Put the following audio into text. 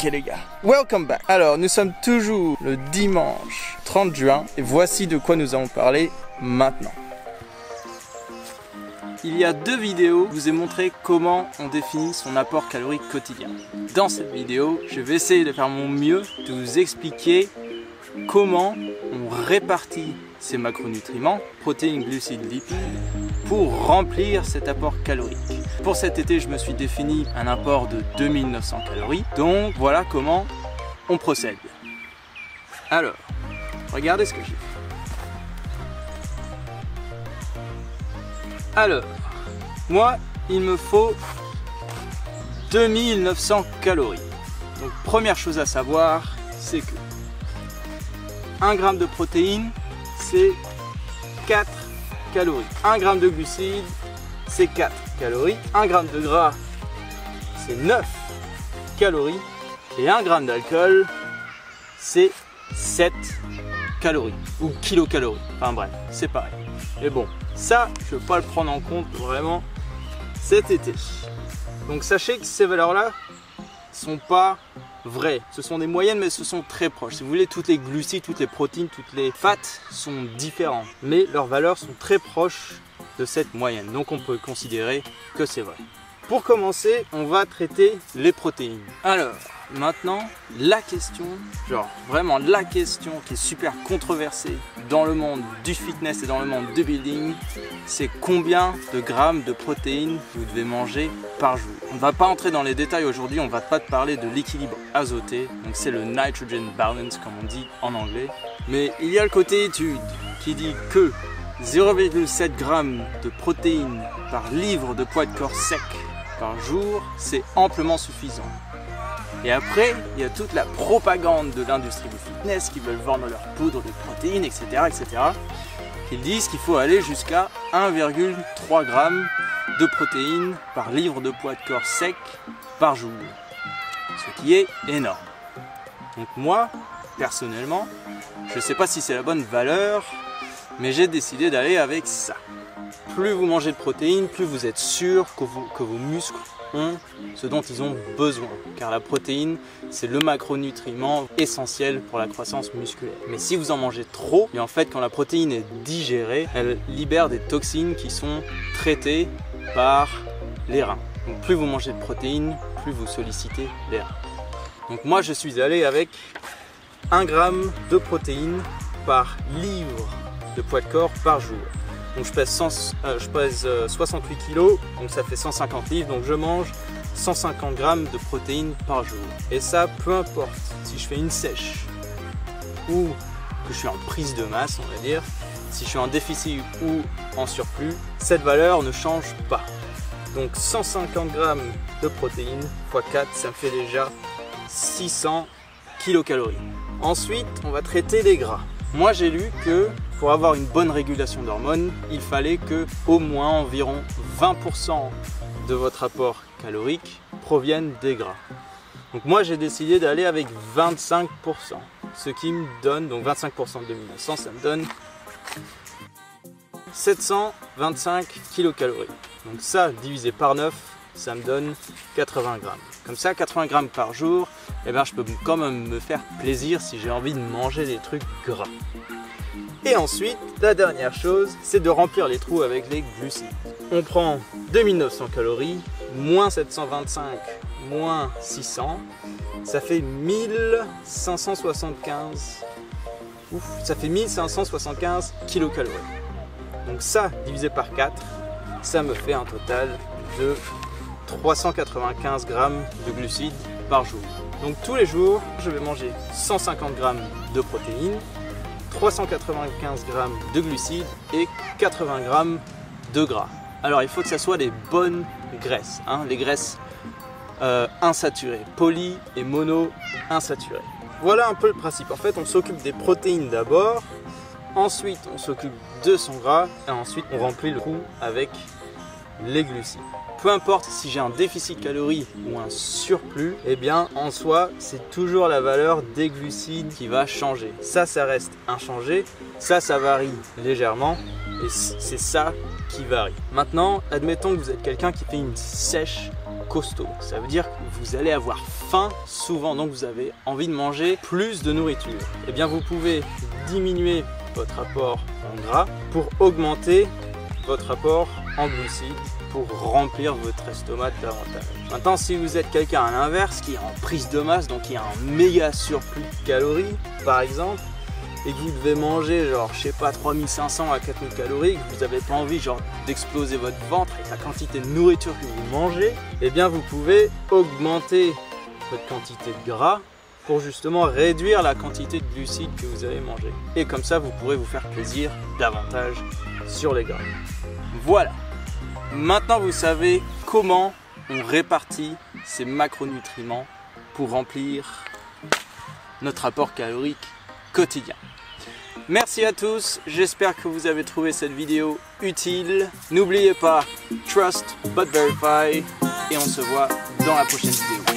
Ok les gars, welcome back. Alors nous sommes toujours le dimanche 30 juin et voici de quoi nous allons parler maintenant. Il y a 2 vidéos, je vous ai montré comment on définit son apport calorique quotidien. Dans cette vidéo, je vais essayer de faire mon mieux de vous expliquer comment on répartit ces macronutriments, protéines, glucides, lipides, pour remplir cet apport calorique. Pour cet été, je me suis défini un apport de 2900 calories, donc voilà comment on procède. Alors, regardez ce que j'ai fait. Alors, moi, il me faut 2900 calories. Donc, première chose à savoir, c'est que 1 g de protéines, c'est 4 calories. 1 g de glucides, c'est 4 calories. 1 g de gras, c'est 9 calories. Et 1 g d'alcool, c'est 7 calories. Ou kilocalories. Enfin bref, c'est pareil. Mais bon, ça, je ne veux pas le prendre en compte vraiment cet été. Donc sachez que ces valeurs-là sont pas vraies. Ce sont des moyennes, mais ce sont très proches. Si vous voulez, toutes les glucides, toutes les protéines, toutes les fats sont différents. Mais leurs valeurs sont très proches de cette moyenne. Donc on peut considérer que c'est vrai. Pour commencer, on va traiter les protéines. Alors, maintenant, la question, genre vraiment la question qui est super controversée dans le monde du fitness et dans le monde du building, c'est combien de grammes de protéines vous devez manger par jour. On ne va pas entrer dans les détails aujourd'hui, on ne va pas te parler de l'équilibre azoté, donc c'est le nitrogen balance comme on dit en anglais. Mais il y a le côté étude qui dit que 0,7 g de protéines par livre de poids de corps sec par jour, c'est amplement suffisant. Et après, il y a toute la propagande de l'industrie du fitness qui veulent vendre leur poudre de protéines, etc. Ils disent qu'il faut aller jusqu'à 1,3 g de protéines par livre de poids de corps sec par jour. Ce qui est énorme. Donc moi, personnellement, je ne sais pas si c'est la bonne valeur, mais j'ai décidé d'aller avec ça. Plus vous mangez de protéines, plus vous êtes sûr que vos muscles ont ce dont ils ont besoin. Car la protéine, c'est le macronutriment essentiel pour la croissance musculaire. Mais si vous en mangez trop, et en fait quand la protéine est digérée, elle libère des toxines qui sont traitées par les reins. Donc plus vous mangez de protéines, plus vous sollicitez les reins. Donc moi je suis allé avec 1 g de protéines par livre de poids de corps par jour. Donc je pèse 68 kg, donc ça fait 150 livres, donc je mange 150 g de protéines par jour. Et ça, peu importe si je fais une sèche ou que je suis en prise de masse, on va dire, si je suis en déficit ou en surplus, cette valeur ne change pas. Donc 150 g de protéines x 4, ça me fait déjà 600 kilocalories. Ensuite, on va traiter les gras. Moi j'ai lu que pour avoir une bonne régulation d'hormones, il fallait que au moins environ 20% de votre apport calorique provienne des gras. Donc moi j'ai décidé d'aller avec 25%, ce qui me donne, donc 25% de 2900, ça me donne 725 kilocalories. Donc ça divisé par 9, ça me donne 80 grammes. Comme ça, 80 grammes par jour, eh ben, je peux quand même me faire plaisir si j'ai envie de manger des trucs gras. Et ensuite, la dernière chose, c'est de remplir les trous avec les glucides. On prend 2900 calories, moins 725, moins 600, ça fait 1575. Ça fait 1575 kilocalories. Donc ça, divisé par 4, ça me fait un total de 395 grammes de glucides par jour. Donc tous les jours, je vais manger 150 grammes de protéines, 395 grammes de glucides et 80 grammes de gras. Alors il faut que ça soit les bonnes graisses, hein, les graisses insaturées, poly et mono insaturées. Voilà un peu le principe. En fait, on s'occupe des protéines d'abord, ensuite on s'occupe de son gras et ensuite on remplit le trou avec les glucides. Peu importe si j'ai un déficit calorique ou un surplus, eh bien en soi c'est toujours la valeur des glucides qui va changer. Ça reste inchangé, ça varie légèrement et c'est ça qui varie. Maintenant, admettons que vous êtes quelqu'un qui fait une sèche costaud. Ça veut dire que vous allez avoir faim souvent, donc vous avez envie de manger plus de nourriture. Et bien vous pouvez diminuer votre apport en gras pour augmenter votre apport en glucides pour remplir votre estomac davantage. Maintenant, si vous êtes quelqu'un à l'inverse qui est en prise de masse, donc qui a un méga surplus de calories par exemple, et que vous devez manger genre je sais pas 3500 à 4000 calories, que vous n'avez pas envie genre d'exploser votre ventre avec la quantité de nourriture que vous mangez, et bien vous pouvez augmenter votre quantité de gras pour justement réduire la quantité de glucides que vous avez mangé. Et comme ça, vous pourrez vous faire plaisir davantage sur les gras. Voilà. Maintenant, vous savez comment on répartit ces macronutriments pour remplir notre apport calorique quotidien. Merci à tous, j'espère que vous avez trouvé cette vidéo utile. N'oubliez pas, trust but verify, et on se voit dans la prochaine vidéo.